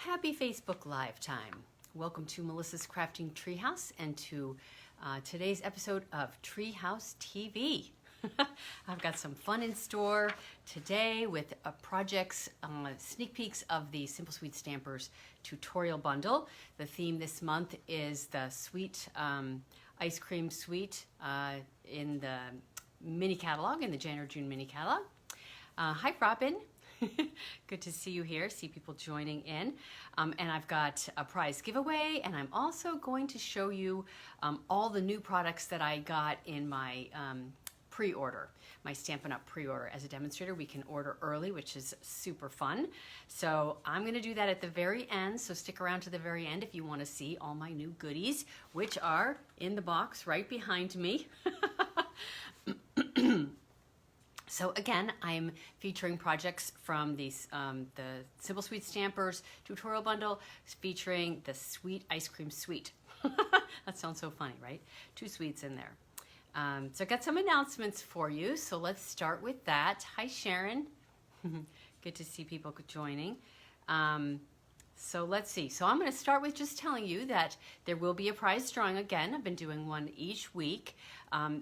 Happy Facebook Live time. Welcome to Melissa's Crafting Treehouse and to today's episode of Treehouse TV. I've got some fun in store today with projects, sneak peeks of the Simple Sweet Stampers tutorial bundle. The theme this month is the sweet ice cream sweet in the mini catalog, in the January-June mini catalog. Hi, Robin. Good to see you here, see people joining in. And I've got a prize giveaway, and I'm also going to show you all the new products that I got in my pre-order, my Stampin' Up! Pre-order. As a demonstrator, we can order early, which is super fun. So I'm gonna do that at the very end, so stick around to the very end if you wanna see all my new goodies, which are in the box right behind me. So again, I'm featuring projects from the Simple Sweet Stampers tutorial bundle, featuring the Sweet Ice Cream Sweet. That sounds so funny, right? 2 sweets in there. So I got some announcements for you, so let's start with that. Hi, Sharon. Good to see people joining. So let's see. So I'm going to start with just telling you that there will be a prize drawing again. I've been doing one each week.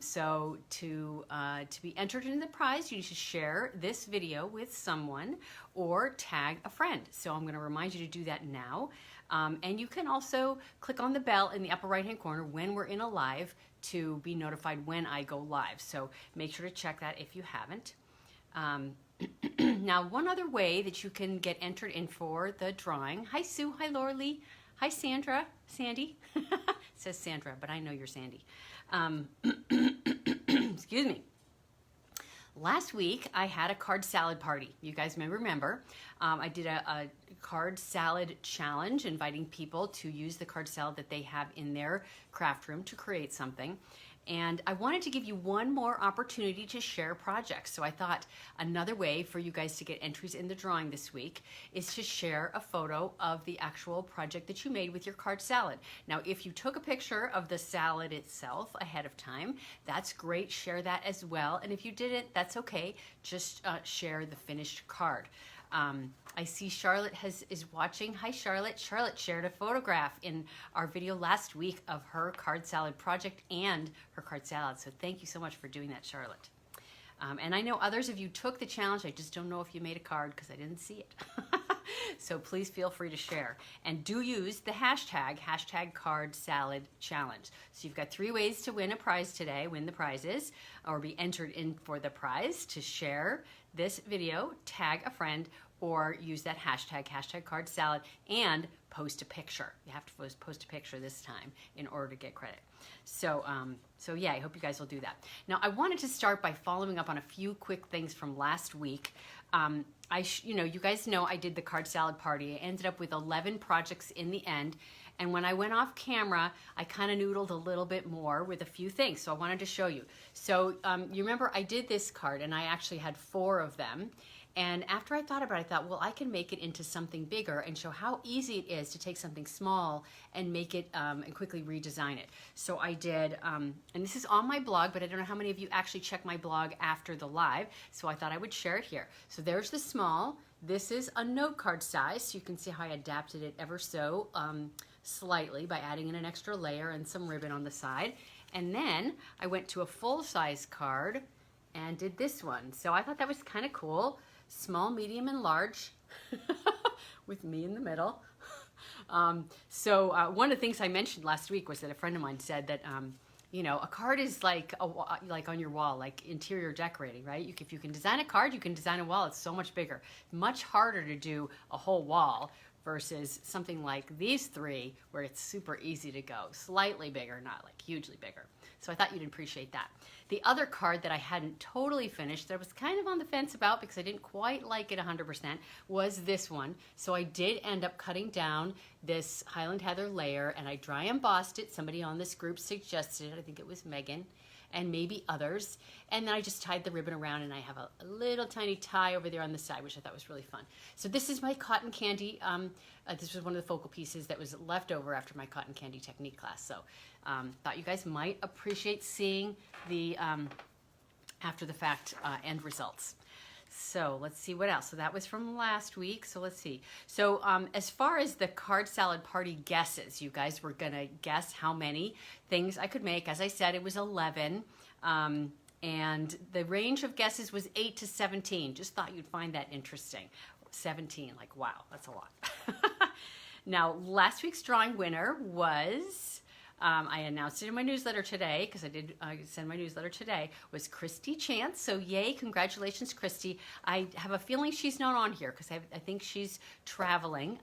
So to be entered into the prize, you need to share this video with someone or tag a friend. So I'm going to remind you to do that now. And you can also click on the bell in the upper right-hand corner when we're in a live to be notified when I go live. So make sure to check that if you haven't. Now, one other way that you can get entered in for the drawing. Hi, Sue. Hi, Laura Lee. Hi, Sandra. Sandy. It says Sandra, but I know you're Sandy. Excuse me. Last week, I had a card salad party. You guys may remember. I did a card salad challenge, inviting people to use the card salad that they have in their craft room to create something. And I wanted to give you one more opportunity to share projects. So I thought another way for you guys to get entries in the drawing this week is to share a photo of the actual project that you made with your card salad. Now, if you took a picture of the salad itself ahead of time, that's great. Share that as well. And if you didn't, that's okay. Just share the finished card. I see Charlotte is watching. Hi, Charlotte. Charlotte shared a photograph in our video last week of her card salad project and her card salad. So thank you so much for doing that, Charlotte. And I know others of you took the challenge. I just don't know if you made a card because I didn't see it. So please feel free to share. And do use the hashtag card salad challenge. So you've got 3 ways to win a prize today, win the prizes, or be entered in for the prize: to share this video, tag a friend, or use that hashtag card salad, and post a picture. You have to post a picture this time in order to get credit. So, so yeah, I hope you guys will do that. Now, I wanted to start by following up on a few quick things from last week. You guys know I did the card salad party. I ended up with 11 projects in the end. And when I went off camera, I kind of noodled a little bit more with a few things. So I wanted to show you. So you remember I did this card and I actually had 4 of them. And after I thought about it, I thought, well, I can make it into something bigger and show how easy it is to take something small and make it and quickly redesign it. So I did, and this is on my blog, but I don't know how many of you actually check my blog after the live. So I thought I would share it here. So there's the small. This is a note card size. So you can see how I adapted it ever so slightly by adding in an extra layer and some ribbon on the side. And then I went to a full-size card and did this one. So I thought that was kind of cool. Small, medium, and large, with me in the middle. So one of the things I mentioned last week was that a friend of mine said that, you know, a card is like on your wall, like interior decorating, right? If you can design a card, you can design a wall. It's so much bigger. Much harder to do a whole wall versus something like these 3 where it's super easy to go. Slightly bigger, not like hugely bigger. So I thought you'd appreciate that. The other card that I hadn't totally finished, that I was kind of on the fence about because I didn't quite like it 100%, was this one. So I did end up cutting down this Highland Heather layer and I dry embossed it. Somebody on this group suggested it. I think it was Megan and maybe others. And then I just tied the ribbon around and I have a little tiny tie over there on the side, which I thought was really fun. So this is my cotton candy. This was one of the focal pieces that was left over after my cotton candy technique class. So thought you guys might appreciate seeing the after the fact end results. So let's see what else. So that was from last week. So let's see. So as far as the card salad party guesses, you guys were going to guess how many things I could make. As I said, it was 11. And the range of guesses was 8 to 17. Just thought you'd find that interesting. 17, like, wow, that's a lot. Now, last week's drawing winner was, I announced it in my newsletter today, because I did send my newsletter today, was Christy Chance. So yay, congratulations, Christy. I have a feeling she's not on here, because I think she's traveling,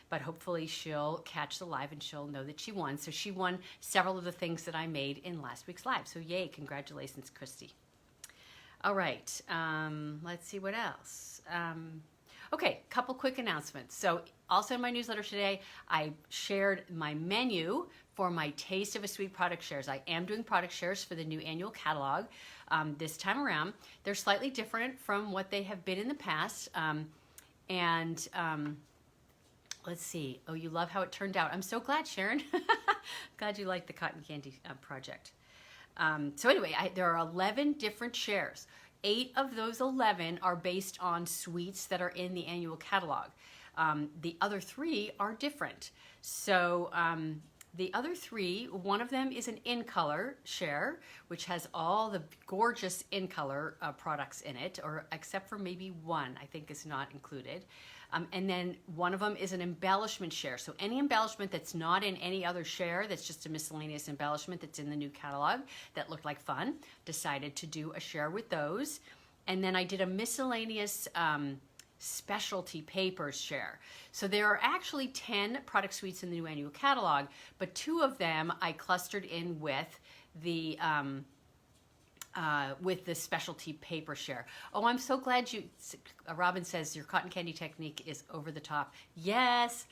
but hopefully she'll catch the live and she'll know that she won. So she won several of the things that I made in last week's live. So yay, congratulations, Christy. All right, let's see what else. Okay, couple quick announcements. So also in my newsletter today, I shared my menu for my Taste of a Sweet product shares. I am doing product shares for the new annual catalog this time around. They're slightly different from what they have been in the past. Let's see. Oh, you love how it turned out. I'm so glad, Sharon. Glad you liked the cotton candy project. So anyway, there are 11 different shares. 8 of those 11 are based on sweets that are in the annual catalog. The other 3 are different. So the other 3, one of them is an in color share, which has all the gorgeous in color products in it, or except for maybe one, I think is not included. And then one of them is an embellishment share. So any embellishment that's not in any other share, that's just a miscellaneous embellishment that's in the new catalog that looked like fun, decided to do a share with those. And then I did a miscellaneous specialty papers share. So there are actually 10 product suites in the new annual catalog, but 2 of them I clustered in with the specialty paper share. Oh, I'm so glad you, Robin says your cotton candy technique is over the top. Yes,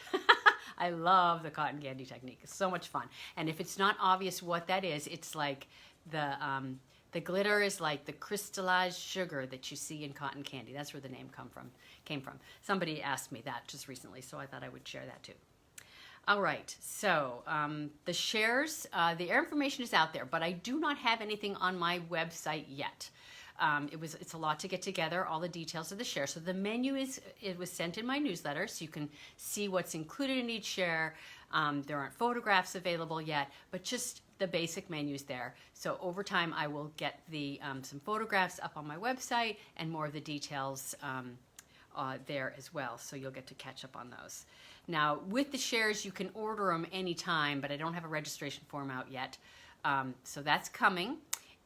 I love the cotton candy technique. It's so much fun. And if it's not obvious what that is, it's like the glitter is like the crystallized sugar that you see in cotton candy. That's where the name came from. Somebody asked me that just recently, so I thought I would share that too. All right, so the shares, the information is out there, but I do not have anything on my website yet. It's a lot to get together, all the details of the share. So the menu it was sent in my newsletter, so you can see what's included in each share. There aren't photographs available yet, but just the basic menu's there. So over time, I will get some photographs up on my website and more of the details there as well. So you'll get to catch up on those. Now, with the shares, you can order them anytime, but I don't have a registration form out yet. So that's coming.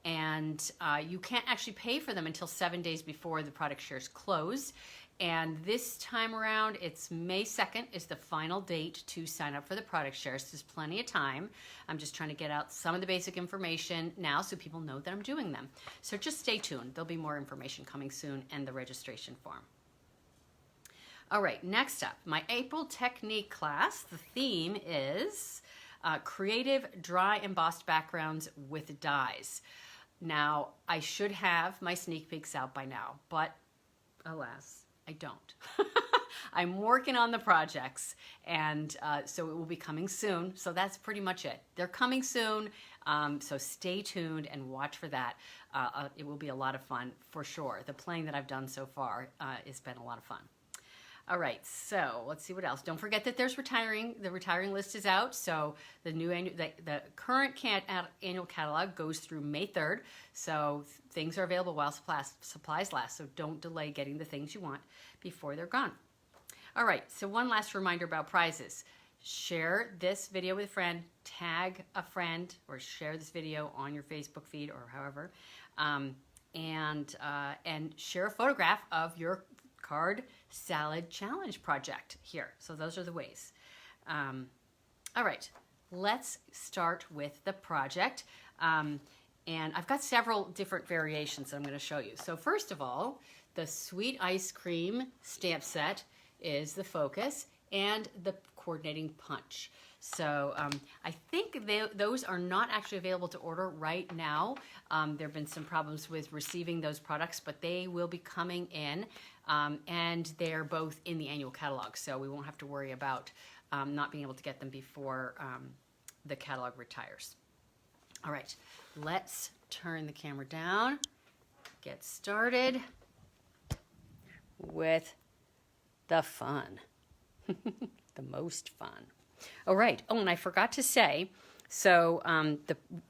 And you can't actually pay for them until 7 days before the product shares close. And this time around, it's May 2nd is the final date to sign up for the product shares. There's plenty of time. I'm just trying to get out some of the basic information now so people know that I'm doing them. So just stay tuned. There'll be more information coming soon and the registration form. All right, next up, my April technique class. The theme is creative dry embossed backgrounds with dies. Now, I should have my sneak peeks out by now, but alas, I don't. I'm working on the projects, and so it will be coming soon. So that's pretty much it. They're coming soon, so stay tuned and watch for that. It will be a lot of fun for sure. The playing that I've done so far has been a lot of fun. All right, so let's see what else. Don't forget that there's retiring. The retiring list is out. So the current annual catalog goes through May 3rd. So things are available while supplies last. So don't delay getting the things you want before they're gone. All right, so one last reminder about prizes. Share this video with a friend, tag a friend, or share this video on your Facebook feed or however, and share a photograph of your card salad challenge project here. So those are the ways. All right, let's start with the project. And I've got several different variations that I'm going to show you. So first of all, the sweet ice cream stamp set is the focus and the coordinating punch. So I think those are not actually available to order right now. There have been some problems with receiving those products, but they will be coming in, and they're both in the annual catalog, so we won't have to worry about not being able to get them before the catalog retires. All right, let's turn the camera down, get started. with the fun. The most fun. All right. Oh, and I forgot to say, so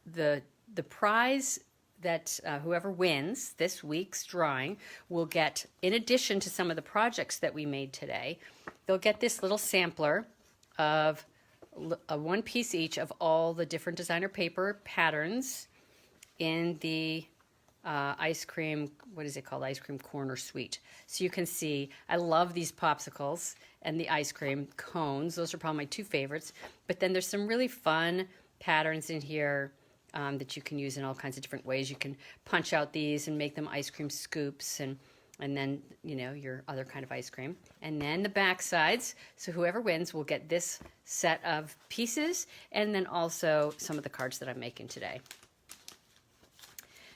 the prize that whoever wins this week's drawing will get, in addition to some of the projects that we made today, they'll get this little sampler of one piece each of all the different designer paper patterns in the ice cream, what is it called? Ice cream corner suite. So you can see, I love these popsicles and the ice cream cones. Those are probably my two favorites. But then there's some really fun patterns in here that you can use in all kinds of different ways. You can punch out these and make them ice cream scoops and then, you know, your other kind of ice cream. And then the back sides. So whoever wins will get this set of pieces and then also some of the cards that I'm making today.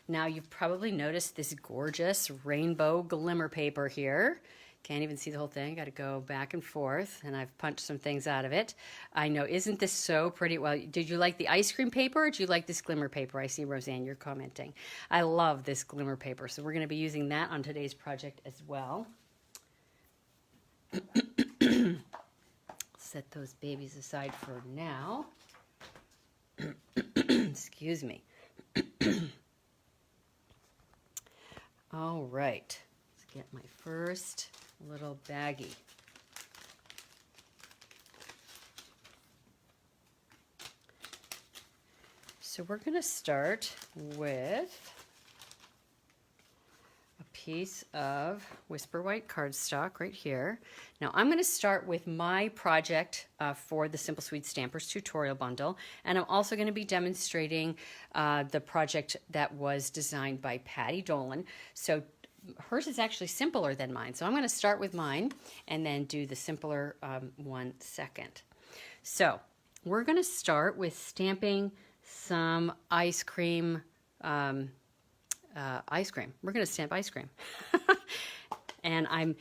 Now you've probably noticed this gorgeous rainbow glimmer paper here. Can't even see the whole thing. Got to go back and forth, and I've punched some things out of it. I know, isn't this so pretty? Well, did you like the ice cream paper, or did you like this glimmer paper? I see, Roseanne, you're commenting. I love this glimmer paper, so we're going to be using that on today's project as well. Set those babies aside for now. Excuse me. All right, let's get my first little baggie. So we're going to start with a piece of Whisper White cardstock right here. Now I'm going to start with my project for the Simple Sweet Stampers tutorial bundle, and I'm also going to be demonstrating the project that was designed by Patty Dolan. So hers is actually simpler than mine. So I'm going to start with mine and then do the simpler one second. So we're going to start with stamping some ice cream. We're going to stamp ice cream. And I'm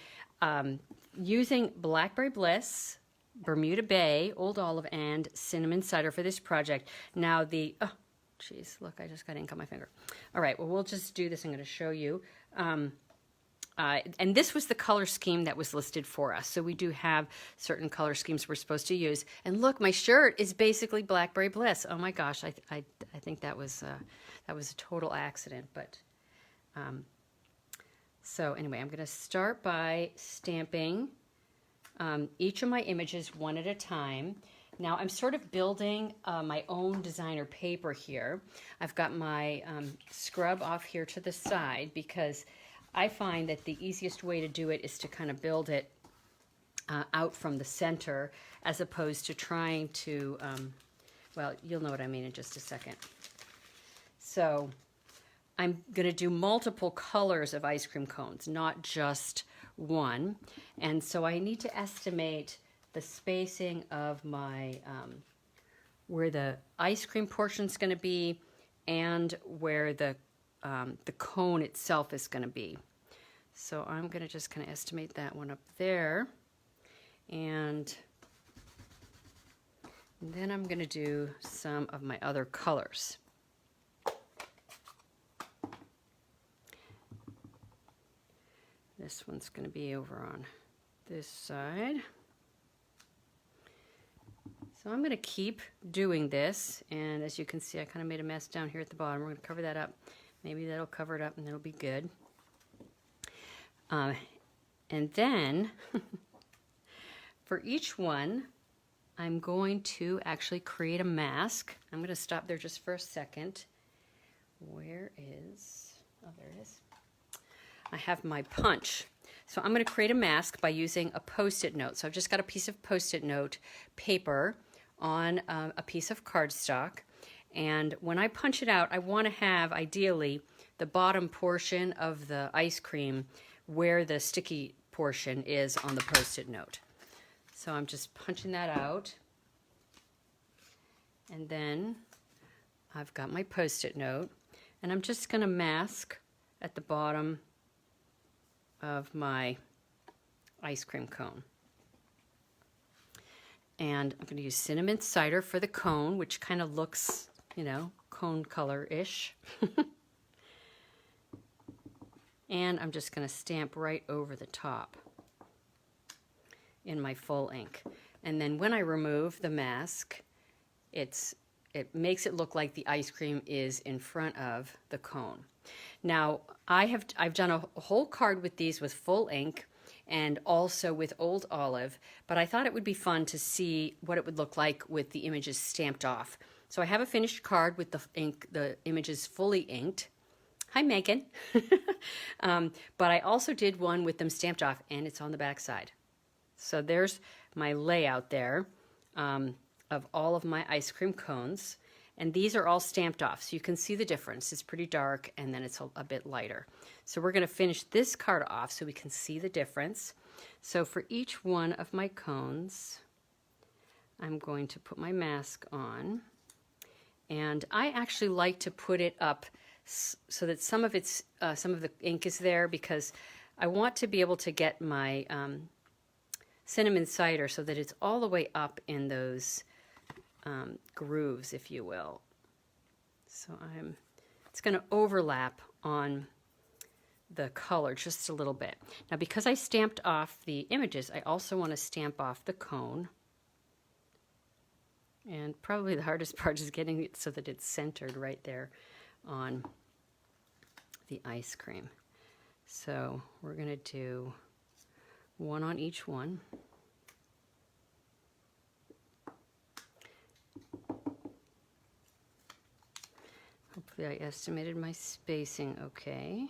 using Blackberry Bliss, Bermuda Bay, Old Olive, and Cinnamon Cider for this project. Now oh, geez, look, I just got ink on my finger. All right, well, we'll just do this. I'm going to show you. And this was the color scheme that was listed for us. So we do have certain color schemes we're supposed to use. And look, my shirt is basically Blackberry Bliss. Oh my gosh, I think that was a total accident. But so anyway, I'm going to start by stamping each of my images one at a time. Now I'm sort of building my own designer paper here. I've got my scrub off here to the side because I find that the easiest way to do it is to kind of build it out from the center as opposed to trying to, well, you'll know what I mean in just a second. So I'm going to do multiple colors of ice cream cones, not just one. And so I need to estimate the spacing of my, where the ice cream portion is going to be and where the cone itself is going to be. So I'm going to just kind of estimate that one up there. And then I'm going to do some of my other colors. This one's going to be over on this side. So I'm going to keep doing this, and as you can see, I kind of made a mess down here at the bottom. We're going to cover that up. Maybe that'll cover it up and that'll be good. And then for each one, I'm going to actually create a mask. I'm going to stop there just for a second. Where is, oh, there it is. I have my punch. So I'm going to create a mask by using a Post-it note. So I've just got a piece of Post-it note paper on a piece of cardstock. And when I punch it out, I want to have, ideally, the bottom portion of the ice cream where the sticky portion is on the Post-it note. So I'm just punching that out. And then I've got my Post-it note. And I'm just going to mask at the bottom of my ice cream cone. And I'm going to use Cinnamon Cider for the cone, which kind of looks, you know, cone color-ish. And I'm just going to stamp right over the top in my full ink. And then when I remove the mask, it makes it look like the ice cream is in front of the cone. Now, I've done a whole card with these with full ink and also with Old Olive, but I thought it would be fun to see what it would look like with the images stamped off. So I have a finished card with the images fully inked. Hi, Megan. But I also did one with them stamped off, and it's on the back side. So there's my layout there of all of my ice cream cones. And these are all stamped off, so you can see the difference. It's pretty dark, and then it's a bit lighter. So we're going to finish this card off so we can see the difference. So for each one of my cones, I'm going to put my mask on. And I actually like to put it up so that some of the ink is there, because I want to be able to get my cinnamon cider so that it's all the way up in those grooves, if you will. So it's going to overlap on the color just a little bit. Now, because I stamped off the images, I also want to stamp off the cone. And probably the hardest part is getting it so that it's centered right there on the ice cream. So we're going to do one on each one. Hopefully I estimated my spacing okay.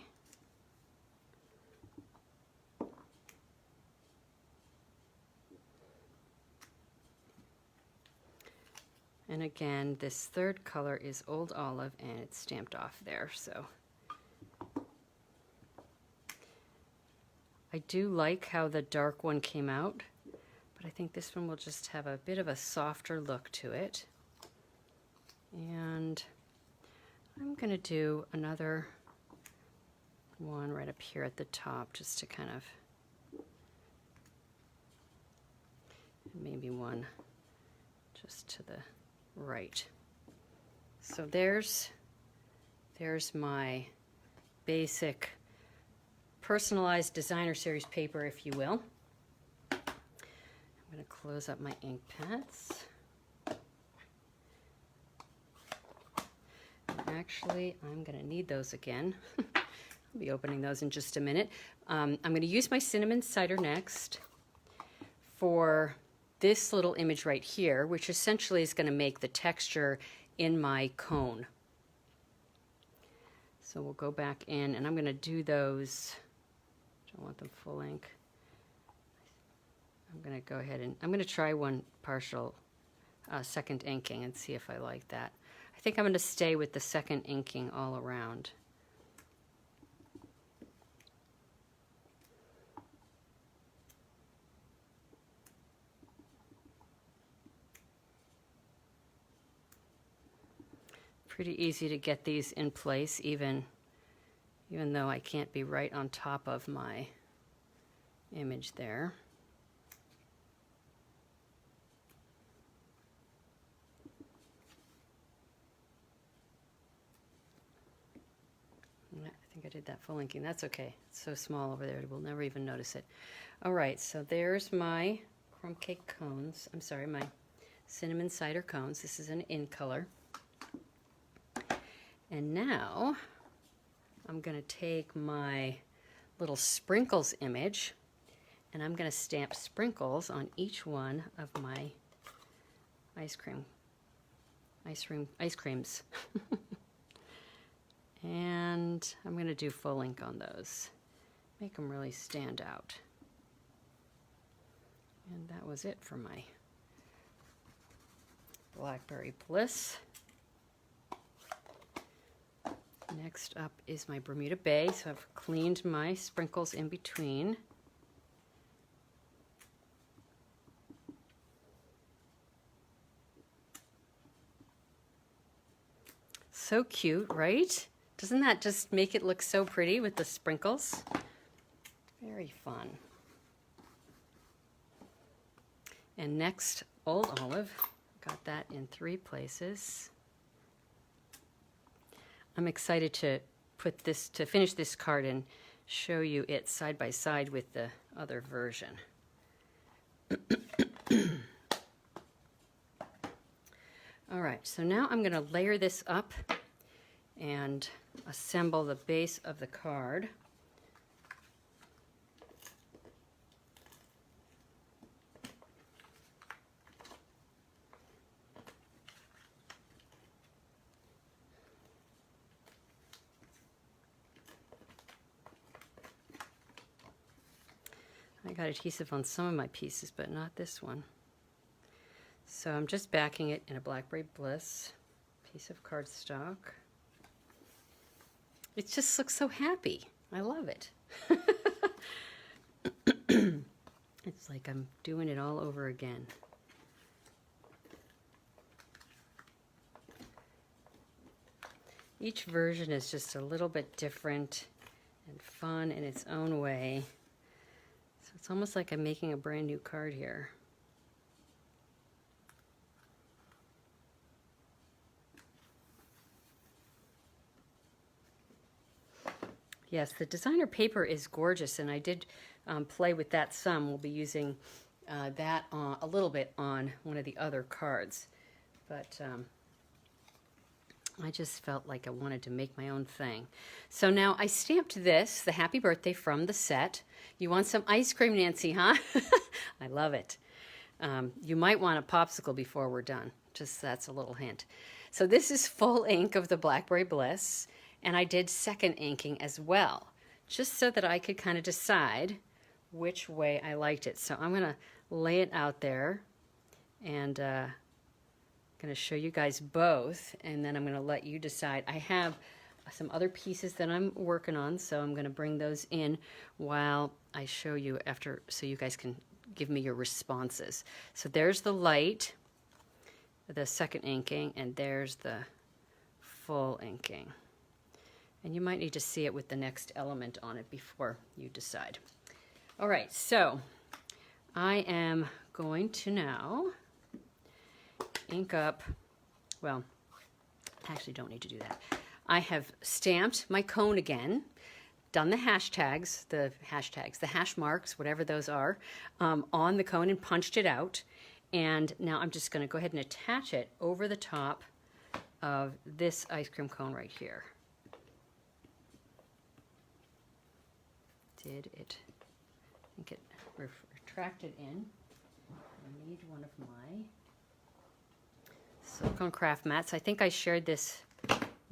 And again, this third color is Old Olive, and it's stamped off there. So I do like how the dark one came out, but I think this one will just have a bit of a softer look to it. And I'm going to do another one right up here at the top, just to kind of, maybe one just to the right. So there's my basic personalized designer series paper, if you will. I'm going to close up my ink pads. Actually, I'm going to need those again. I'll be opening those in just a minute. I'm going to use my cinnamon cider next for this little image right here, which essentially is going to make the texture in my cone. So we'll go back in, and I'm going to do those. Don't want them full ink. I'm going to go ahead and I'm going to try one partial second inking and see if I like that. I think I'm going to stay with the second inking all around. Pretty easy to get these in place, even though I can't be right on top of my image there. I think I did that full inking. That's okay. It's so small over there, we'll never even notice it. All right, so there's my crumb cake cones. I'm sorry, my cinnamon cider cones. This is an in color. And now I'm going to take my little sprinkles image, and I'm going to stamp sprinkles on each one of my ice creams. And I'm going to do full ink on those. Make them really stand out. And that was it for my Blackberry Bliss. Next up is my Bermuda Bay, so I've cleaned my sprinkles in between. So cute, right? Doesn't that just make it look so pretty with the sprinkles? Very fun. And next, Old Olive. Got that in 3 places. I'm excited to finish this card and show you it side by side with the other version. All right, so now I'm going to layer this up and assemble the base of the card. I got adhesive on some of my pieces, but not this one. So I'm just backing it in a Blackberry Bliss piece of cardstock. It just looks so happy. I love it. It's like I'm doing it all over again. Each version is just a little bit different and fun in its own way. So it's almost like I'm making a brand new card here. Yes, the designer paper is gorgeous, and I did play with that some. We'll be using that a little bit on one of the other cards. But I just felt like I wanted to make my own thing. So now I stamped this, the happy birthday from the set. You want some ice cream, Nancy, huh? I love it. You might want a popsicle before we're done. Just that's a little hint. So this is full ink of the Blackberry Bliss. And I did second inking as well, just so that I could kind of decide which way I liked it. So I'm going to lay it out there and going to show you guys both, and then I'm going to let you decide. I have some other pieces that I'm working on, so I'm going to bring those in while I show you after, so you guys can give me your responses. So there's the light, the second inking, and there's the full inking. And you might need to see it with the next element on it before you decide. All right, so I am going to now ink up, well, I actually don't need to do that. I have stamped my cone again, done the hashtags, the hash marks, whatever those are, on the cone and punched it out. And now I'm just going to go ahead and attach it over the top of this ice cream cone right here. I think it retracted in. I need one of my silicone craft mats. I think I shared this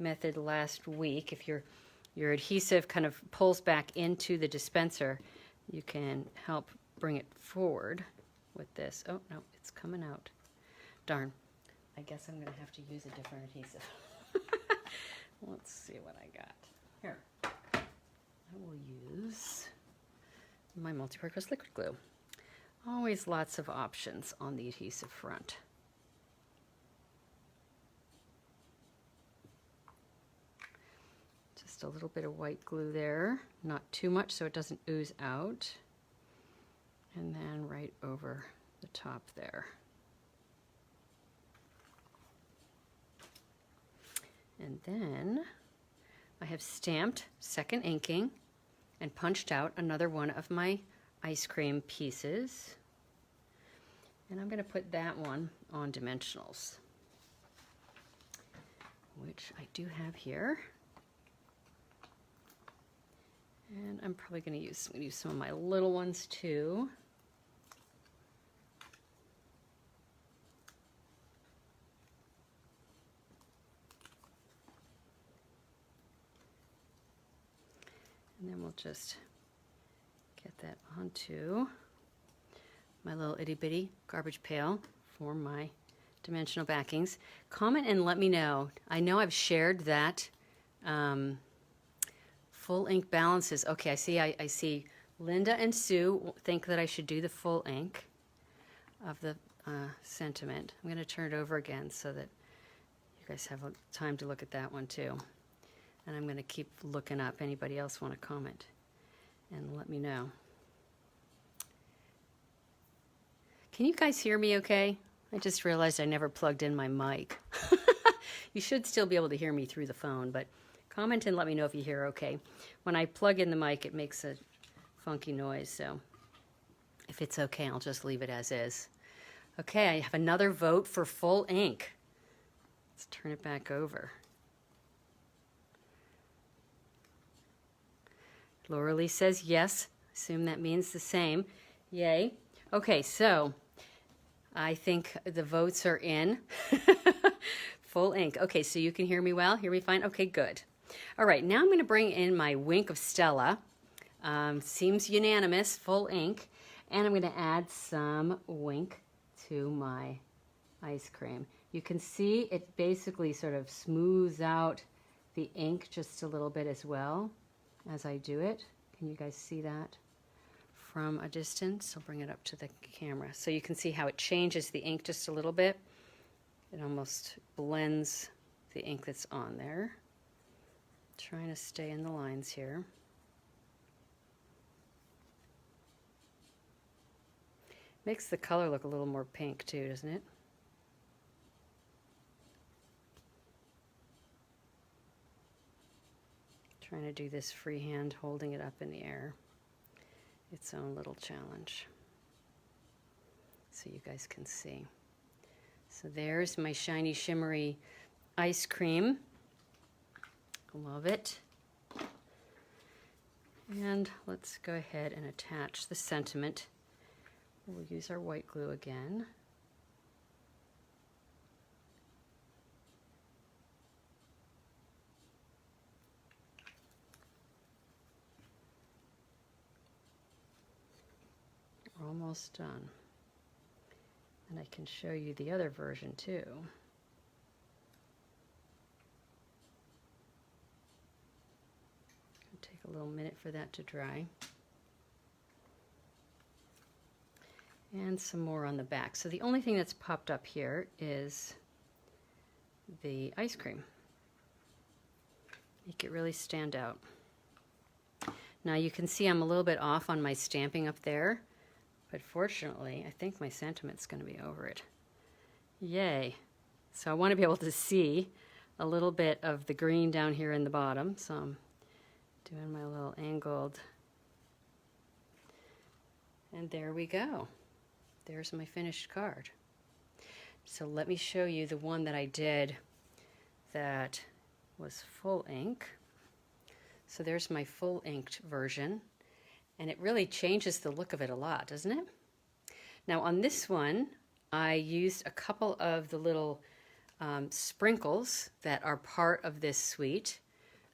method last week. If your adhesive kind of pulls back into the dispenser, you can help bring it forward with this. Oh, no, it's coming out. Darn. I guess I'm going to have to use a different adhesive. Let's see what I got. Here. I will use my multi-purpose liquid glue. Always lots of options on the adhesive front. Just a little bit of white glue there, not too much so it doesn't ooze out. And then right over the top there. And then I have stamped second inking and punched out another one of my ice cream pieces. And I'm going to put that one on dimensionals, which I do have here. And I'm probably going to use some of my little ones too. And then we'll just get that onto my little itty bitty garbage pail for my dimensional backings. Comment and let me know. I know I've shared that full ink balances. Okay, I see Linda and Sue think that I should do the full ink of the sentiment. I'm going to turn it over again so that you guys have time to look at that one too. And I'm going to keep looking up. Anybody else want to comment and let me know. Can you guys hear me okay? I just realized I never plugged in my mic. You should still be able to hear me through the phone, but Comment and let me know if you hear okay. When I plug in the mic, it makes a funky noise, so if it's okay, I'll just leave it as is. Okay, I have another vote for full ink. Let's turn it back over. Laura Lee says yes. Assume that means the same. Yay. Okay, so I think the votes are in. Full ink. Okay, so you can hear me well? Hear me fine? Okay, good. All right, now I'm going to bring in my Wink of Stella. Seems unanimous, full ink. And I'm going to add some Wink to my ice cream. You can see it basically sort of smooths out the ink just a little bit as well as I do it. Can you guys see that from a distance? I'll bring it up to the camera. So you can see how it changes the ink just a little bit. It almost blends the ink that's on there. Trying to stay in the lines here. Makes the color look a little more pink too, doesn't it? Trying to do this freehand, holding it up in the air. Its own little challenge. So you guys can see. So there's my shiny, shimmery ice cream. Love it. And let's go ahead and attach the sentiment. We'll use our white glue again. We're almost done. And I can show you the other version too. It'll take a little minute for that to dry. And some more on the back. So the only thing that's popped up here is the ice cream. Make it really stand out. Now you can see I'm a little bit off on my stamping up there, but fortunately I think my sentiment's going to be over it. Yay. So I want to be able to see a little bit of the green down here in the bottom, so I'm doing my little angled, and there we go. There's my finished card. So let me show you the one that I did that was full ink. So there's my full inked version, and it really changes the look of it a lot, doesn't it? Now on this one, I used a couple of the little sprinkles that are part of this suite.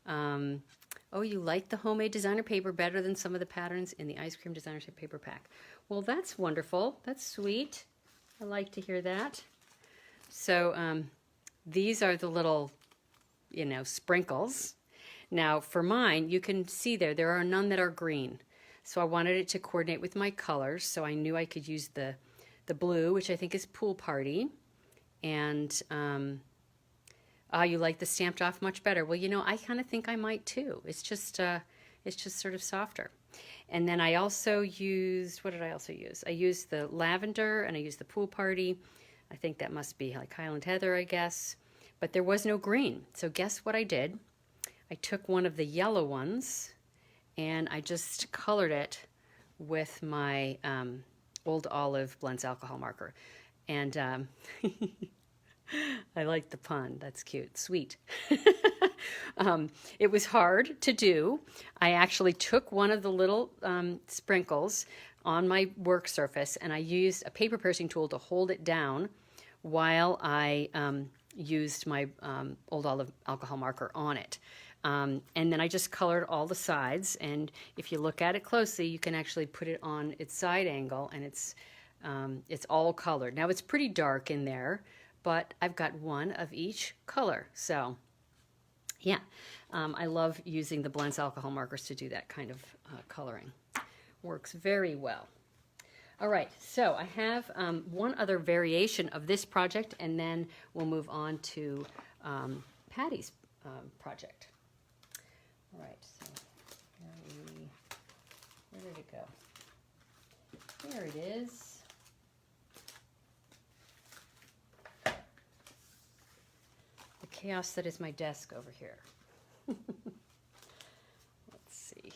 Oh, you like the homemade designer paper better than some of the patterns in the ice cream designer paper pack. Well, that's wonderful. That's sweet. I like to hear that. So these are the little, sprinkles. Now for mine, you can see there are none that are green. So I wanted it to coordinate with my colors, so I knew I could use the blue, which I think is Pool Party. And you like the stamped off much better. Well, I kind of think I might too. It's just sort of softer. And then I also used, what did I also use? I used the lavender and I used the Pool Party. I think that must be like Highland Heather, I guess. But there was no green. So guess what I did? I took one of the yellow ones and I just colored it with my Old Olive Blends alcohol marker. And I like the pun. That's cute. Sweet. It was hard to do. I actually took one of the little sprinkles on my work surface and I used a paper piercing tool to hold it down while I used my Old Olive alcohol marker on it. And then I just colored all the sides, and if you look at it closely, you can actually put it on its side angle, and it's all colored. Now it's pretty dark in there, but I've got one of each color. So yeah, I love using the Blends alcohol markers to do that kind of coloring. Works very well. All right, so I have one other variation of this project, and then we'll move on to Patty's project. All right, so where did it go? There it is. The chaos that is my desk over here. Let's see.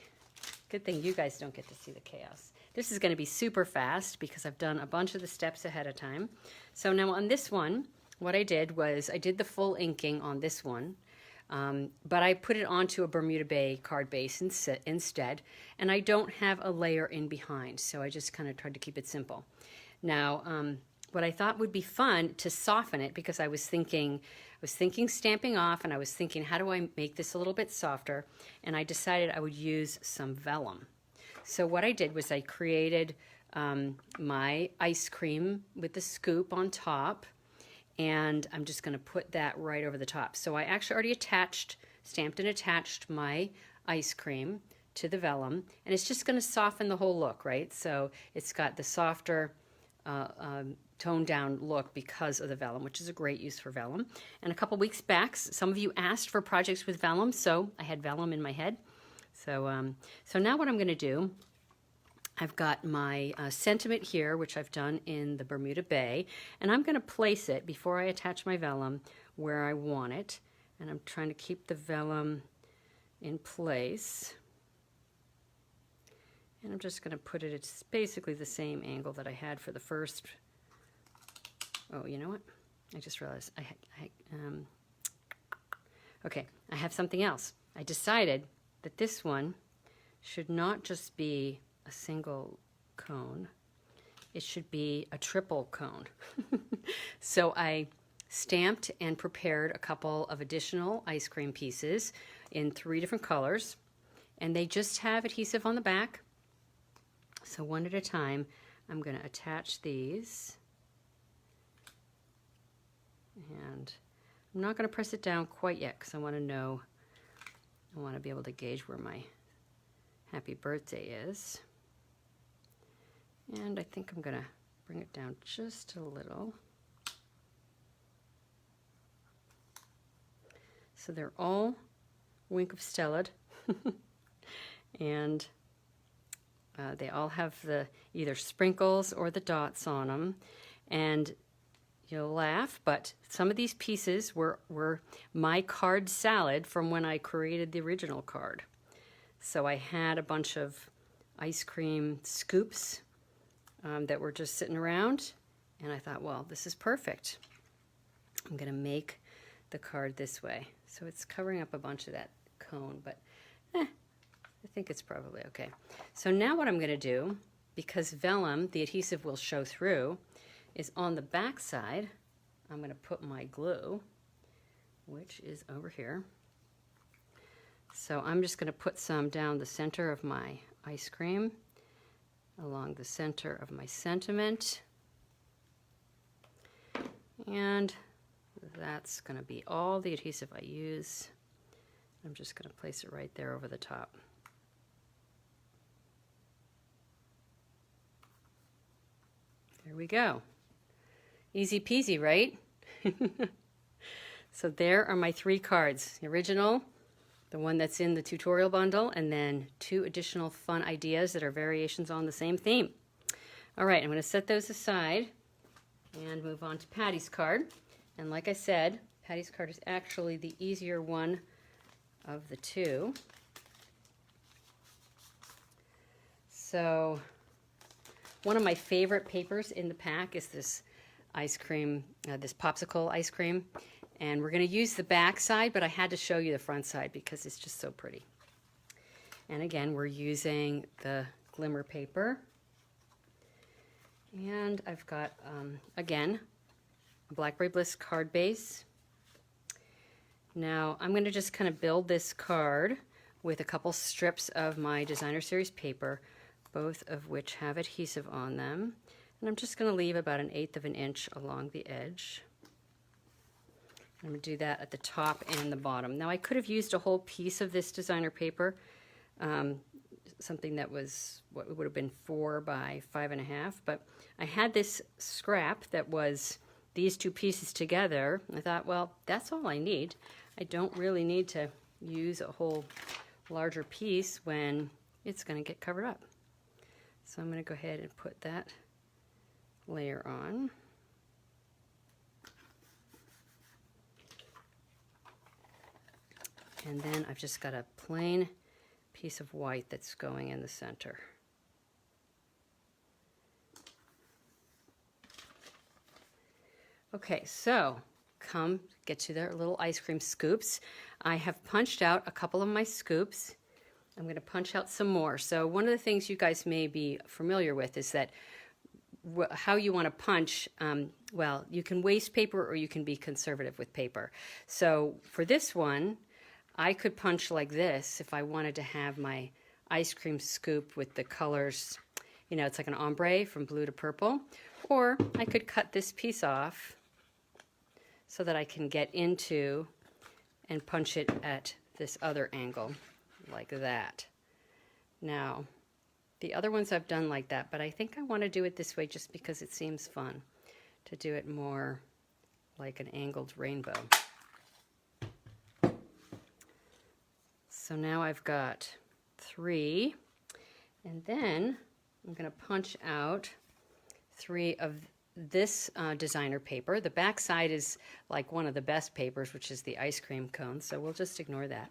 Good thing you guys don't get to see the chaos. This is going to be super fast because I've done a bunch of the steps ahead of time. So now on this one, what I did was I did the full inking on this one, but I put it onto a Bermuda Bay card base instead, and I don't have a layer in behind, so I just kind of tried to keep it simple. Now, what I thought would be fun to soften it, because I was thinking stamping off, and I was thinking, how do I make this a little bit softer? And I decided I would use some vellum. So what I did was I created my ice cream with the scoop on top, and I'm just going to put that right over the top. So I actually already stamped and attached my ice cream to the vellum, and it's just going to soften the whole look, right? So it's got the softer toned down look because of the vellum, which is a great use for vellum. And a couple weeks back, some of you asked for projects with vellum, so I had vellum in my head. So, so now what I'm going to do, I've got my sentiment here, which I've done in the Bermuda Bay, and I'm going to place it before I attach my vellum where I want it. And I'm trying to keep the vellum in place. And I'm just going to put it, it's basically the same angle that I had for the first. Oh, you know what? I just realized okay, I have something else. I decided that this one should not just be a single cone. It should be a triple cone. So I stamped and prepared a couple of additional ice cream pieces in 3 different colors, and they just have adhesive on the back. So one at a time, I'm going to attach these. And I'm not going to press it down quite yet because I want to know, I want to be able to gauge where my happy birthday is. And I think I'm going to bring it down just a little. So they're all Wink of Stella'd. And they all have the either sprinkles or the dots on them. And you'll laugh, but some of these pieces were my card salad from when I created the original card. So I had a bunch of ice cream scoops that were just sitting around, and I thought, well, this is perfect. I'm going to make the card this way. So it's covering up a bunch of that cone, but I think it's probably okay. So now what I'm going to do, because vellum, the adhesive will show through, is on the back side, I'm going to put my glue, which is over here. So I'm just going to put some down the center of my ice cream, along the center of my sentiment, and that's going to be all the adhesive I use. I'm just going to place it right there over the top. There we go. Easy peasy, right? So there are my 3 cards. The original, the one that's in the tutorial bundle, and then 2 additional fun ideas that are variations on the same theme. All right, I'm going to set those aside and move on to Patty's card. And like I said, Patty's card is actually the easier one of the 2. So one of my favorite papers in the pack is this ice cream, this Popsicle ice cream. And we're going to use the back side, but I had to show you the front side because it's just so pretty. And again, we're using the glimmer paper. And I've got, again, a Blackberry Bliss card base. Now, I'm going to just kind of build this card with a couple strips of my Designer Series paper, both of which have adhesive on them. And I'm just going to leave about 1/8 of an inch along the edge. I'm going to do that at the top and the bottom. Now I could have used a whole piece of this designer paper, something that was what would have been 4 by 5.5, but I had this scrap that was these 2 pieces together. I thought, well, that's all I need. I don't really need to use a whole larger piece when it's going to get covered up. So I'm going to go ahead and put that layer on. And then I've just got a plain piece of white that's going in the center. Okay, so come get to their little ice cream scoops. I have punched out a couple of my scoops. I'm going to punch out some more. So one of the things you guys may be familiar with is that how you want to punch, well, you can waste paper or you can be conservative with paper. So for this one, I could punch like this if I wanted to have my ice cream scoop with the colors, you know, it's like an ombre from blue to purple. Or I could cut this piece off so that I can get into and punch it at this other angle, like that. Now, the other ones I've done like that, but I think I want to do it this way just because it seems fun to do it more like an angled rainbow. So now I've got 3, and then I'm going to punch out 3 of this designer paper. The back side is like one of the best papers, which is the ice cream cone, so we'll just ignore that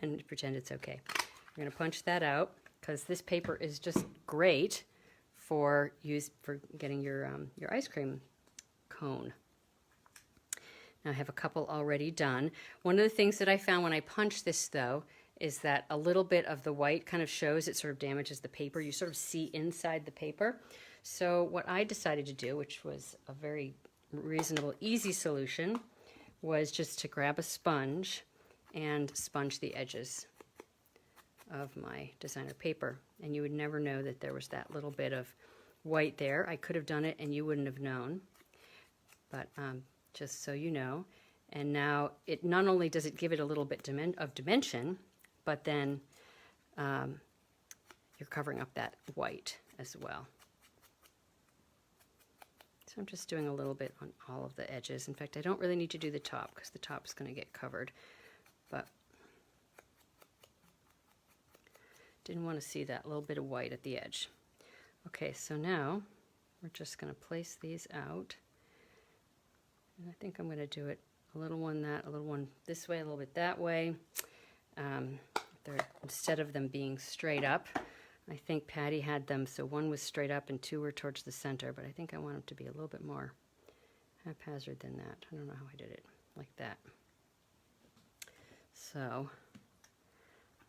and pretend it's okay. We're going to punch that out because this paper is just great for getting your ice cream cone. Now I have a couple already done. One of the things that I found when I punch this, though, is that a little bit of the white kind of shows. It sort of damages the paper. You sort of see inside the paper. So what I decided to do, which was a very reasonable, easy solution, was just to grab a sponge and sponge the edges of my designer paper. And you would never know that there was that little bit of white there. I could have done it and you wouldn't have known. But just so you know. And now it not only does it give it a little bit of dimension, but then you're covering up that white as well. So I'm just doing a little bit on all of the edges. In fact, I don't really need to do the top because the top is going to get covered. But didn't want to see that little bit of white at the edge. Okay, so now we're just going to place these out. And I think I'm going to do it a little one that, a little one this way, a little bit that way. Instead of them being straight up, I think Patty had them so one was straight up and 2 were towards the center, but I think I want them to be a little bit more haphazard than that. I don't know how I did it, like that. So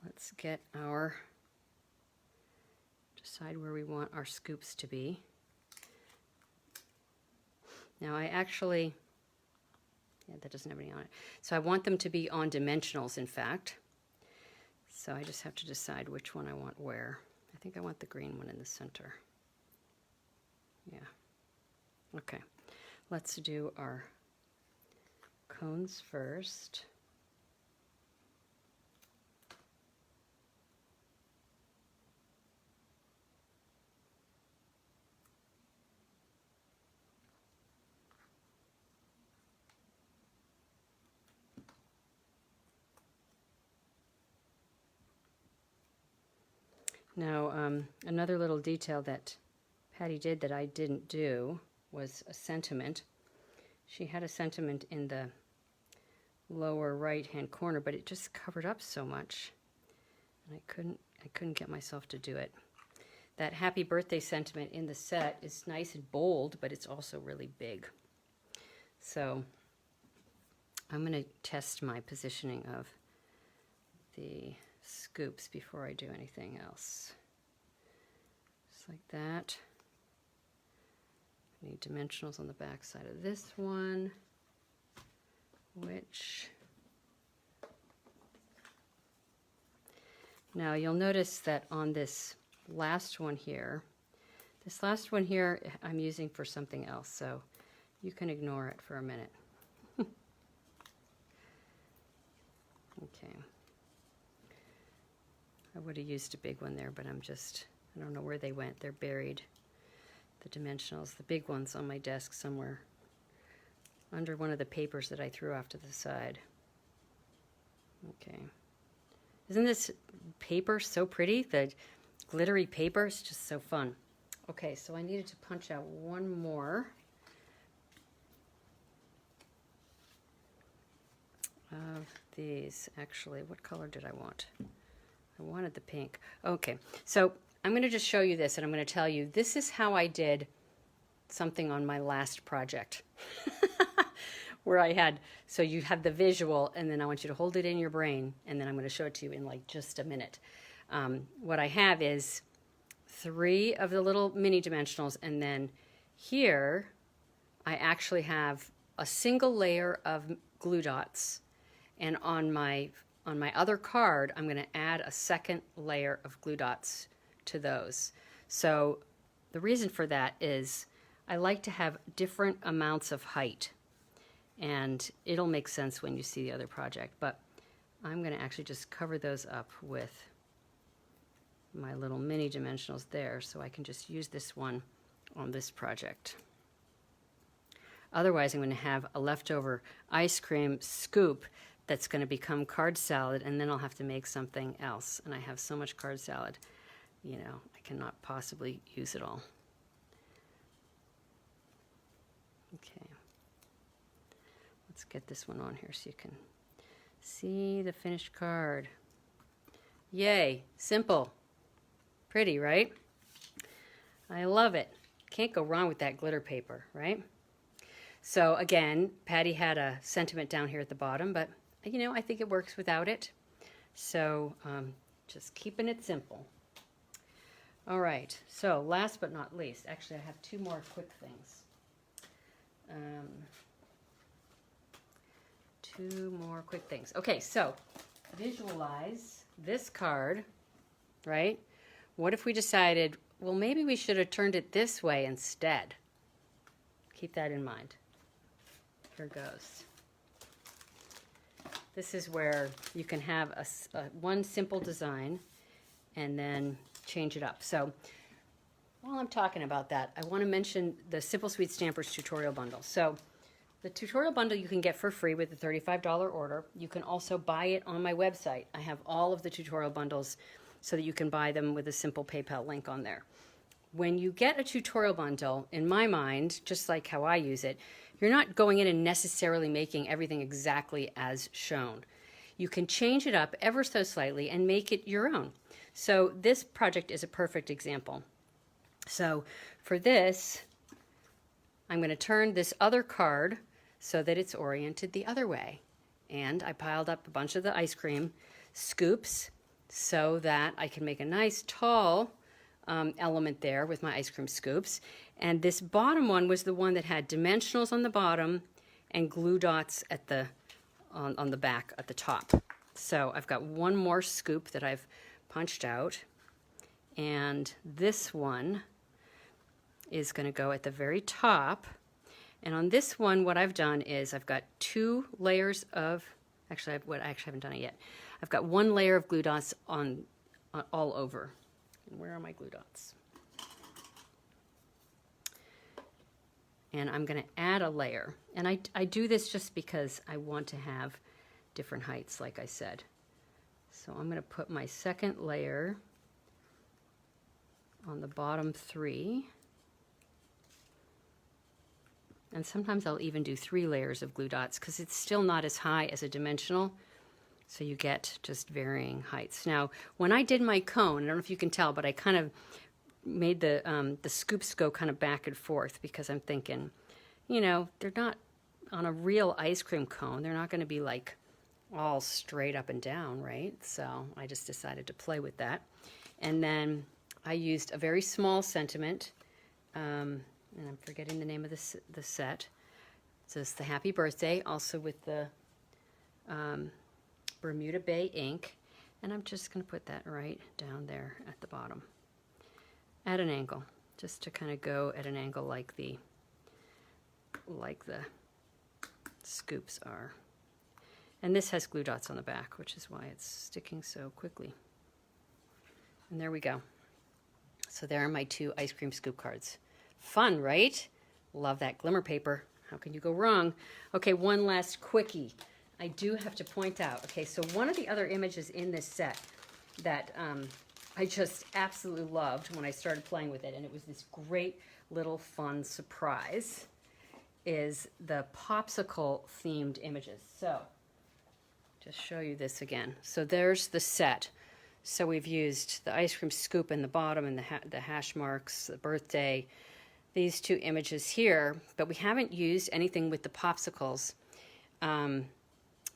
let's decide where we want our scoops to be. Now I actually, yeah, that doesn't have any on it. So I want them to be on dimensionals, in fact. So I just have to decide which one I want where. I think I want the green one in the center. Yeah. Okay. Let's do our cones first. Now, another little detail that Patty did that I didn't do was a sentiment. She had a sentiment in the lower right-hand corner, but it just covered up so much, and I couldn't get myself to do it. That happy birthday sentiment in the set is nice and bold, but it's also really big. So I'm going to test my positioning of the scoops before I do anything else. Just like that. I need dimensionals on the back side of this one, which now you'll notice that on this last one here I'm using for something else, so you can ignore it for a minute. Okay. I would have used a big one there, but I don't know where they went. They're buried, the dimensionals. The big one's on my desk somewhere under one of the papers that I threw off to the side. Okay. Isn't this paper so pretty? The glittery paper is just so fun. Okay, so I needed to punch out one more of these. Actually, what color did I want? I wanted the pink. Okay, so I'm going to just show you this, and I'm going to tell you this is how I did something on my last project. Where I had, so you have the visual, and then I want you to hold it in your brain, and then I'm going to show it to you in like just a minute. What I have is 3 of the little mini dimensionals, and then here I actually have a single layer of glue dots, and on my other card I'm going to add a second layer of glue dots to those. So the reason for that is I like to have different amounts of height, and it'll make sense when you see the other project, but I'm going to actually just cover those up with my little mini dimensionals there, so I can just use this one on this project. Otherwise, I'm going to have a leftover ice cream scoop that's going to become card salad, and then I'll have to make something else. And I have so much card salad, you know, I cannot possibly use it all. Okay. Let's get this one on here so you can see the finished card. Yay, simple. Pretty, right? I love it. Can't go wrong with that glitter paper, right? So again, Patty had a sentiment down here at the bottom, but you know, I think it works without it. So just keeping it simple. All right, so last but not least, actually I have 2 more quick things. 2 more quick things. Okay, so visualize this card, right? What if we decided, well, maybe we should have turned it this way instead? Keep that in mind. Here goes. This is where you can have one simple design and then change it up. So while I'm talking about that, I want to mention the Simple Sweet Stampers tutorial bundle. So the tutorial bundle you can get for free with a $35 order. You can also buy it on my website. I have all of the tutorial bundles so that you can buy them with a simple PayPal link on there. When you get a tutorial bundle, in my mind, just like how I use it, you're not going in and necessarily making everything exactly as shown. You can change it up ever so slightly and make it your own. So this project is a perfect example. So for this, I'm going to turn this other card so that it's oriented the other way. And I piled up a bunch of the ice cream scoops so that I can make a nice tall element there with my ice cream scoops. And this bottom one was the one that had dimensionals on the bottom and glue dots at the on the back at the top. So I've got one more scoop that I've punched out, and this one is going to go at the very top. And on this one, what I've done is I've got 2 layers of, actually I haven't done it yet. I've got 1 layer of glue dots on all over. And where are my glue dots? And I'm going to add a layer. And I do this just because I want to have different heights, like I said. So I'm going to put my second layer on the bottom 3. And sometimes I'll even do 3 layers of glue dots because it's still not as high as a dimensional. So you get just varying heights. Now, when I did my cone, I don't know if you can tell, but I kind of made the scoops go kind of back and forth because I'm thinking, you know, they're not on a real ice cream cone. They're not going to be like all straight up and down, right? So I just decided to play with that. And then I used a very small sentiment, and I'm forgetting the name of the set. So it's the Happy Birthday, also with the Bermuda Bay ink, and I'm just going to put that right down there at the bottom at an angle, just to kind of go at an angle like the scoops are. And this has glue dots on the back, which is why it's sticking so quickly. And there we go. So there are my 2 ice cream scoop cards. Fun, right? Love that glimmer paper. How can you go wrong? Okay, one last quickie. I do have to point out, okay, so one of the other images in this set that I just absolutely loved when I started playing with it, and it was this great little fun surprise, is the Popsicle themed images. So just show you this again. So there's the set. So we've used the ice cream scoop in the bottom and the hash marks, the birthday, these two images here, but we haven't used anything with the popsicles.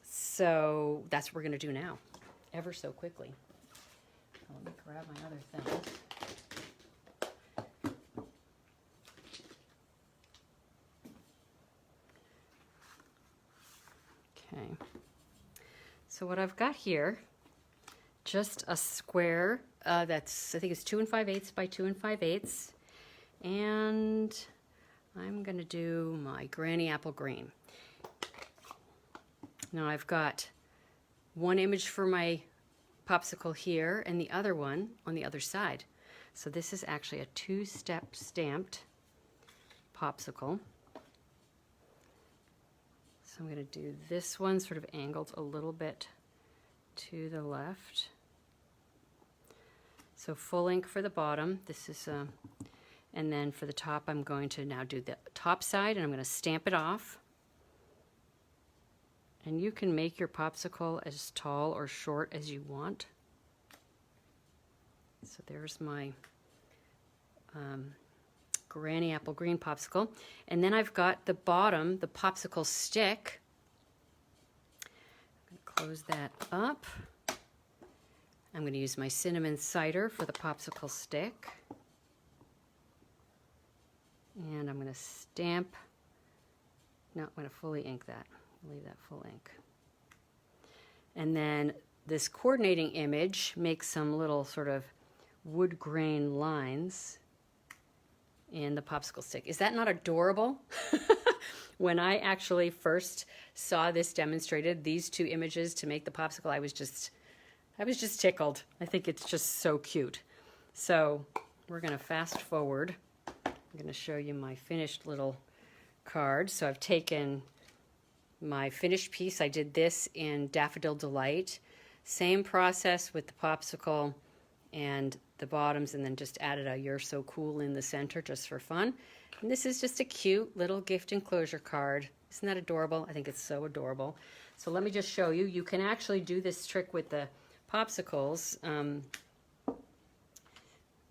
So that's what we're going to do now, ever so quickly. Let me grab my other things. Okay. So what I've got here, just a square that's, I think it's 2 5/8 by 2 5/8. And I'm going to do my Granny Apple Green. Now I've got one image for my popsicle here and the other one on the other side. So this is actually a 2-step stamped popsicle. So I'm going to do this one sort of angled a little bit to the left. So full ink for the bottom. This is and then for the top, I'm going to now do the top side, and I'm going to stamp it off. And you can make your popsicle as tall or short as you want. So there's my Granny Apple Green popsicle. And then I've got the bottom, the popsicle stick. I'm going to close that up. I'm going to use my cinnamon cider for the popsicle stick. And I'm going to stamp, no, I'm going to fully ink that. Leave that full ink. And then this coordinating image makes some little sort of wood grain lines in the popsicle stick. Is that not adorable? When I actually first saw this demonstrated, these two images to make the popsicle, I was just tickled. I think it's just so cute. So we're going to fast forward. I'm going to show you my finished little card. So I've taken my finished piece. I did this in Daffodil Delight. Same process with the popsicle and the bottoms, and then just added a You're So Cool in the center just for fun. And this is just a cute little gift enclosure card. Isn't that adorable? I think it's so adorable. So let me just show you. You can actually do this trick with the popsicles.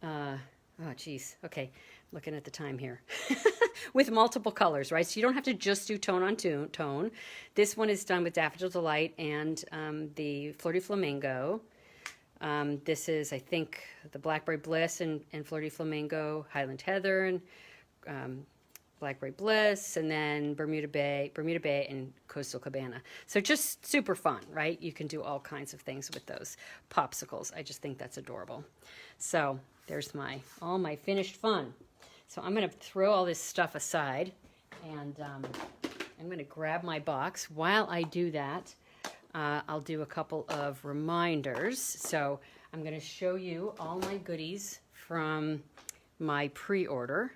Oh, geez. Okay. Looking at the time here. With multiple colors, right? So you don't have to just do tone on tone. This one is done with Daffodil Delight and the Flirty Flamingo. This is, I think, the Blackberry Bliss and Flirty Flamingo, Highland Heather and Blackberry Bliss, and then Bermuda Bay and Coastal Cabana. So just super fun, right? You can do all kinds of things with those popsicles. I just think that's adorable. So there's all my finished fun. So I'm going to throw all this stuff aside, and I'm going to grab my box. While I do that, I'll do a couple of reminders. So I'm going to show you all my goodies from my pre-order.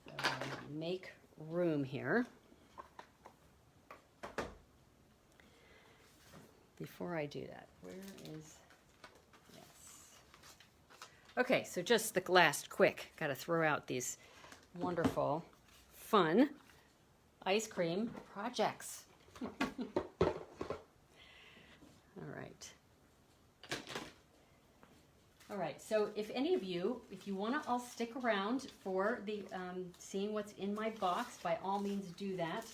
So I'm going to make room here. Before I do that, where is... Okay, so just the last quick, got to throw out these wonderful, fun ice cream projects. All right. All right, so if any of you, if you want to all stick around for the seeing what's in my box, by all means do that.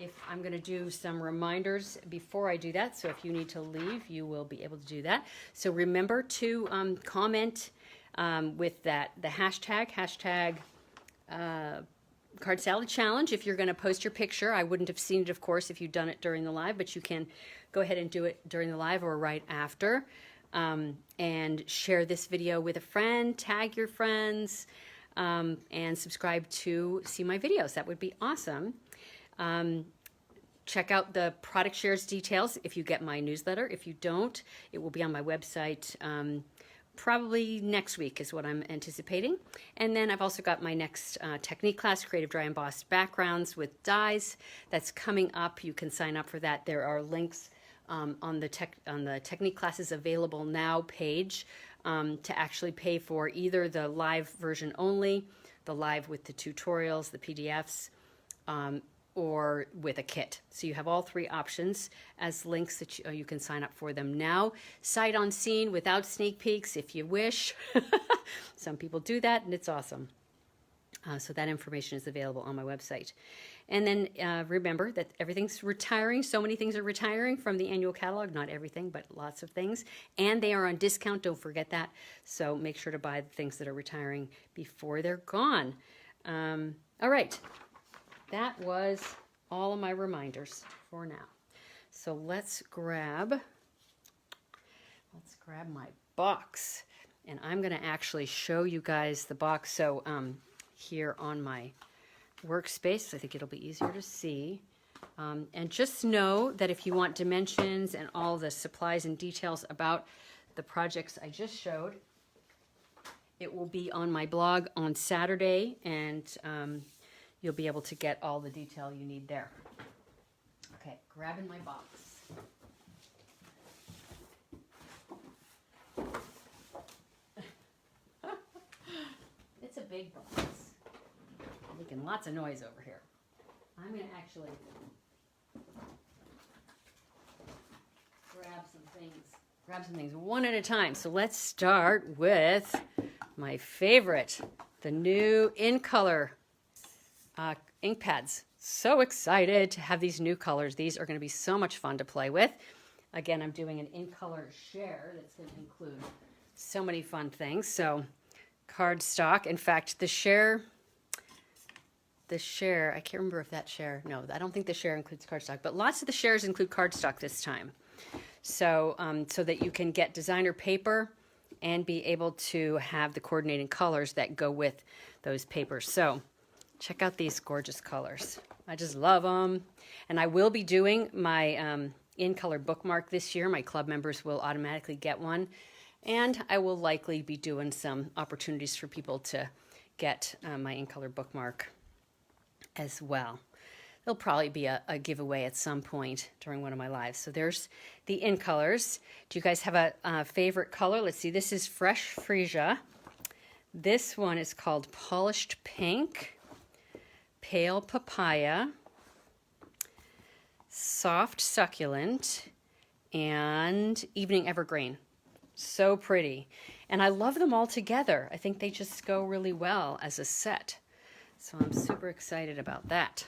If I'm going to do some reminders before I do that, so if you need to leave, you will be able to do that. So remember to comment with the hashtag Card Salad Challenge. If you're going to post your picture, I wouldn't have seen it, of course, if you'd done it during the live, but you can go ahead and do it during the live or right after. And share this video with a friend, tag your friends, and subscribe to see my videos. That would be awesome. Check out the product shares details if you get my newsletter. If you don't, it will be on my website probably next week is what I'm anticipating. And then I've also got my next technique class, Creative Dry Embossed Backgrounds with Dies. That's coming up. You can sign up for that. There are links on the Technique Classes Available Now page to actually pay for either the live version only, the live with the tutorials, the PDFs, or with a kit. So you have all three options as links that you can sign up for them now. Sight unseen without sneak peeks if you wish. Some people do that and it's awesome. So that information is available on my website. And then remember that everything's retiring. So many things are retiring from the annual catalog. Not everything, but lots of things. And they are on discount. Don't forget that. So make sure to buy the things that are retiring before they're gone. All right. That was all of my reminders for now. So let's grab my box. And I'm going to actually show you guys the box. So here on my workspace, I think it'll be easier to see. And just know that if you want dimensions and all the supplies and details about the projects I just showed, it will be on my blog on Saturday, and you'll be able to get all the detail you need there. Okay, grabbing my box. It's a big box. Making lots of noise over here. I'm going to actually grab some things one at a time. So let's start with my favorite, the new in color ink pads. So excited to have these new colors. These are going to be so much fun to play with. Again, I'm doing an in color share that's going to include so many fun things. So cardstock. In fact, the share, I can't remember if that share, no, I don't think the share includes cardstock, but lots of the shares include cardstock this time. So, so that you can get designer paper and be able to have the coordinating colors that go with those papers. So check out these gorgeous colors. I just love them. And I will be doing my in-color bookmark this year. My club members will automatically get one. And I will likely be doing some opportunities for people to get my in-color bookmark as well. There'll probably be a giveaway at some point during one of my lives. So there's the in colors. Do you guys have a favorite color? Let's see. This is Fresh Freesia. This one is called Polished Pink, Pale Papaya, Soft Succulent, and Evening Evergreen. So pretty. And I love them all together. I think they just go really well as a set. So I'm super excited about that.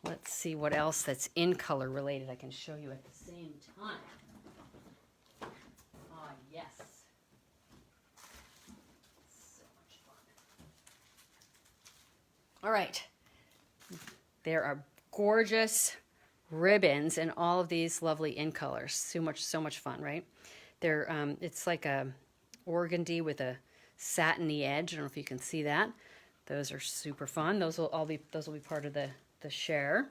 Let's see what else that's in color related I can show you at the same time. Ah, yes. So much fun. All right. There are gorgeous ribbons and all of these lovely in colors. So much fun, right? They're it's like a organdy with a satiny edge. I don't know if you can see that. Those are super fun. Those will be part of the share.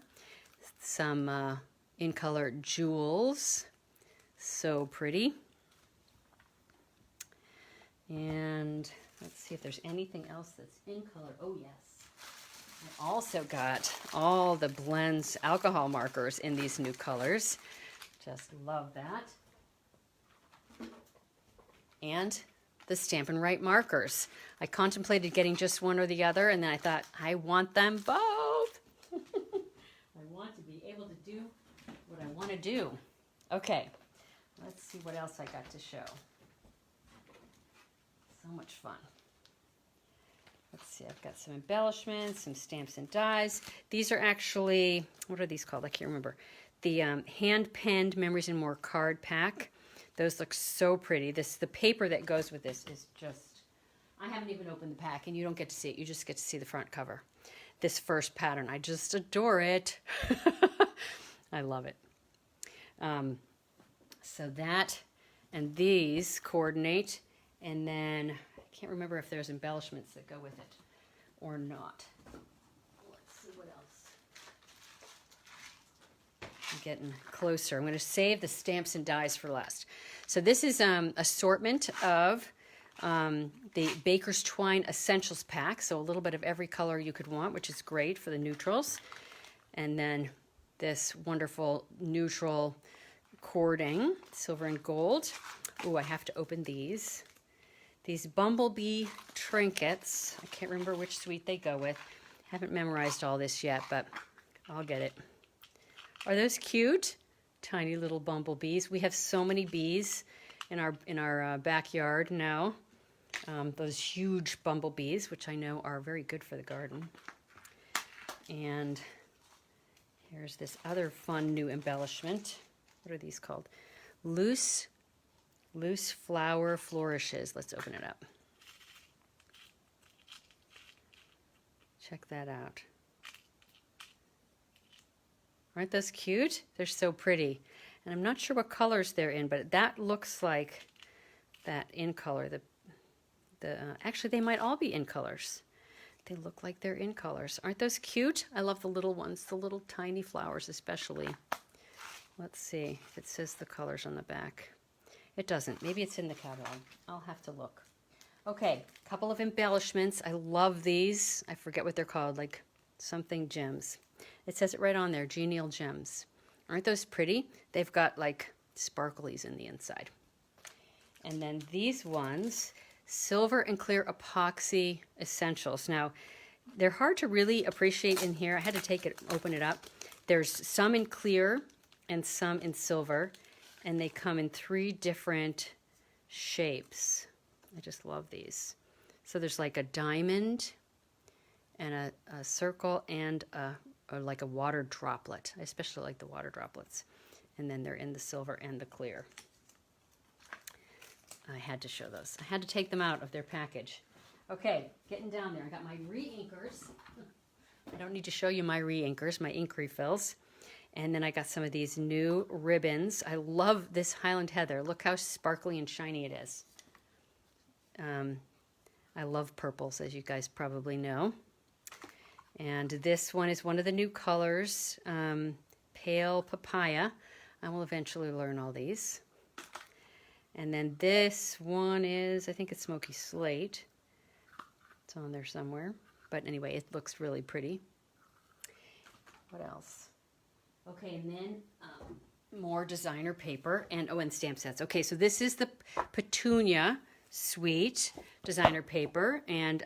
Some in color jewels. So pretty. And let's see if there's anything else that's in color. Oh yes. I also got all the blends alcohol markers in these new colors. Just love that. And the Stampin' Write markers. I contemplated getting just one or the other, and then I thought, I want them both. I want to be able to do what I want to do. Okay, let's see what else I got to show. So much fun. Let's see, I've got some embellishments, some stamps and dies. These are actually, what are these called? I can't remember. The hand-penned Memories and More card pack. Those look so pretty. The paper that goes with this is just, I haven't even opened the pack, and you don't get to see it. You just get to see the front cover. This first pattern, I just adore it. I love it. So that and these coordinate, and then I can't remember if there's embellishments that go with it or not. Let's see what else. I'm getting closer. I'm going to save the stamps and dies for last. So this is assortment of the Baker's Twine Essentials pack. So a little bit of every color you could want, which is great for the neutrals. And then this wonderful neutral cording, silver and gold. Ooh, I have to open these. These bumblebee trinkets, I can't remember which suite they go with, Haven't memorized all this yet, but I'll get it. Are those cute? Tiny little bumblebees. We have so many bees in our backyard now. Those huge bumblebees, which I know are very good for the garden. And here's this other fun new embellishment. What are these called? Loose flower flourishes. Let's open it up. Check that out. Aren't those cute? They're so pretty. And I'm not sure what colors they're in, but that looks like that in color. Actually, they might all be in colors. They look like they're in colors. Aren't those cute? I love the little ones, the little tiny flowers especially. Let's see if it says the colors on the back. It doesn't. Maybe it's in the catalog. I'll have to look. Okay, a couple of embellishments. I love these. I forget what they're called, like something gems. It says it right on there, genial gems. Aren't those pretty? They've got like sparklies in the inside. And then these ones, silver and clear epoxy essentials. Now, they're hard to really appreciate in here. I had to open it up. There's some in clear and some in silver, and they come in 3 different shapes. I just love these. So there's like a diamond and a circle and like a water droplet. I especially like the water droplets. And then they're in the silver and the clear. I had to show those. I had to take them out of their package. Okay, getting down there. I got my re-inkers. I don't need to show you my re-inkers, my ink refills. And then I got some of these new ribbons. I love this Highland Heather. Look how sparkly and shiny it is. I love purples, as you guys probably know. And this one is one of the new colors, Pale Papaya. I will eventually learn all these. And then this one is, I think it's Smoky Slate. It's on there somewhere. But anyway, it looks really pretty. What else? Okay, and then more designer paper and stamp sets. Okay, so this is the Petunia Sweet designer paper, and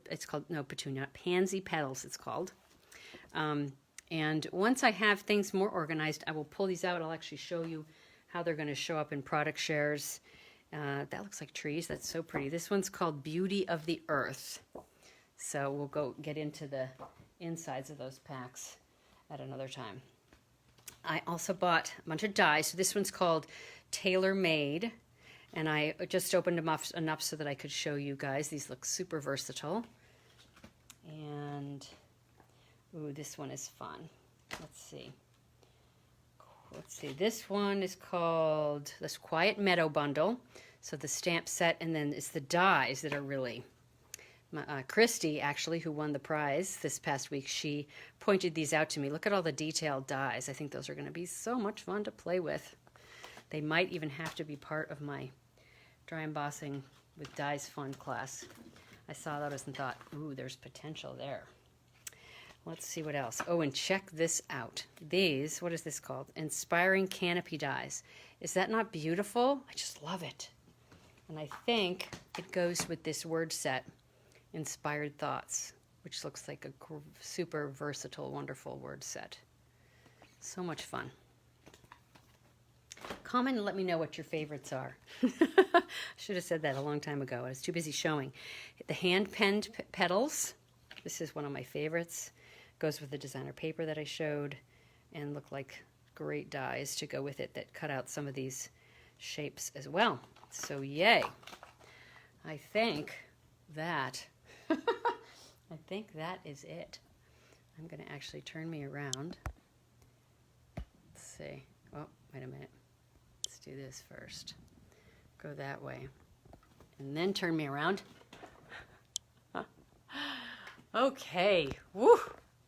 it's called, no, Petunia, Pansy Petals it's called. And once I have things more organized, I will pull these out. I'll actually show you how they're going to show up in product shares. That looks like trees. That's so pretty. This one's called Beauty of the Earth. So we'll go get into the insides of those packs at another time. I also bought a bunch of dies. So this one's called Tailor Made. And I just opened them up enough so that I could show you guys. These look super versatile. And, ooh, this one is fun. Let's see. This one is called this Quiet Meadow Bundle. So the stamp set, and then it's the dies that are really... Christy, actually, who won the prize this past week, she pointed these out to me. Look at all the detailed dies. I think those are going to be so much fun to play with. They might even have to be part of my dry embossing with dies fun class. I saw those and thought, ooh, there's potential there. Let's see what else. Oh, and check this out. These, what is this called? Inspiring Canopy dies. Is that not beautiful? I just love it. And I think it goes with this word set, Inspired Thoughts, which looks like a super versatile, wonderful word set. So much fun. Comment and let me know what your favorites are. I should have said that a long time ago. I was too busy showing. The hand-penned petals. This is one of my favorites. Goes with the designer paper that I showed and look like great dies to go with it that cut out some of these shapes as well. So yay. I think that is it. I'm going to actually turn me around. Let's see. Oh, wait a minute. Let's do this first. Go that way. And then turn me around. Okay. Woo!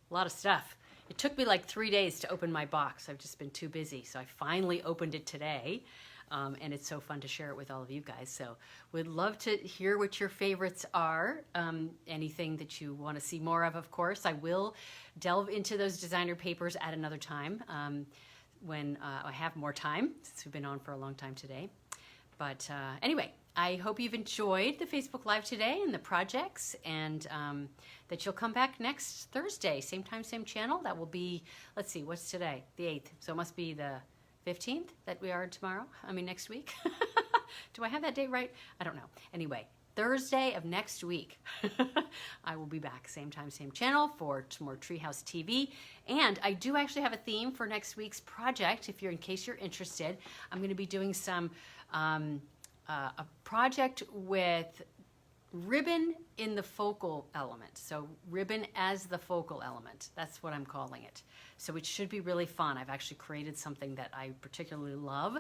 A lot of stuff. It took me like 3 days to open my box. I've just been too busy. So I finally opened it today. And it's so fun to share it with all of you guys. So would love to hear what your favorites are. Anything that you want to see more of course. I will delve into those designer papers at another time when I have more time, since we've been on for a long time today. But anyway, I hope you've enjoyed the Facebook Live today and the projects, and that you'll come back next Thursday, same time, same channel. That will be, let's see, what's today? The 8th. So it must be the 15th that we are tomorrow. I mean, next week. Do I have that date right? I don't know. Anyway, Thursday of next week, I will be back, same time, same channel, for some more Treehouse TV. And I do actually have a theme for next week's project. In case you're interested, I'm going to be doing some a project with ribbon in the focal element. So ribbon as the focal element. That's what I'm calling it. So it should be really fun. I've actually created something that I particularly love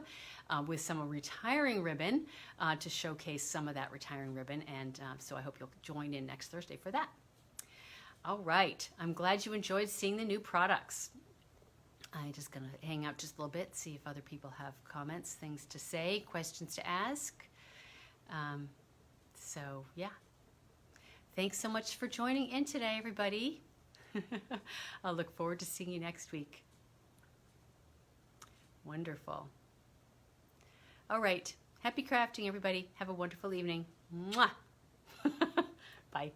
with some retiring ribbon to showcase some of that retiring ribbon. And so I hope you'll join in next Thursday for that. All right. I'm glad you enjoyed seeing the new products. I'm just going to hang out just a little bit, see if other people have comments, things to say, questions to ask. So, yeah. Thanks so much for joining in today, everybody. I'll look forward to seeing you next week. Wonderful. All right. Happy crafting, everybody. Have a wonderful evening. Mwah. Bye.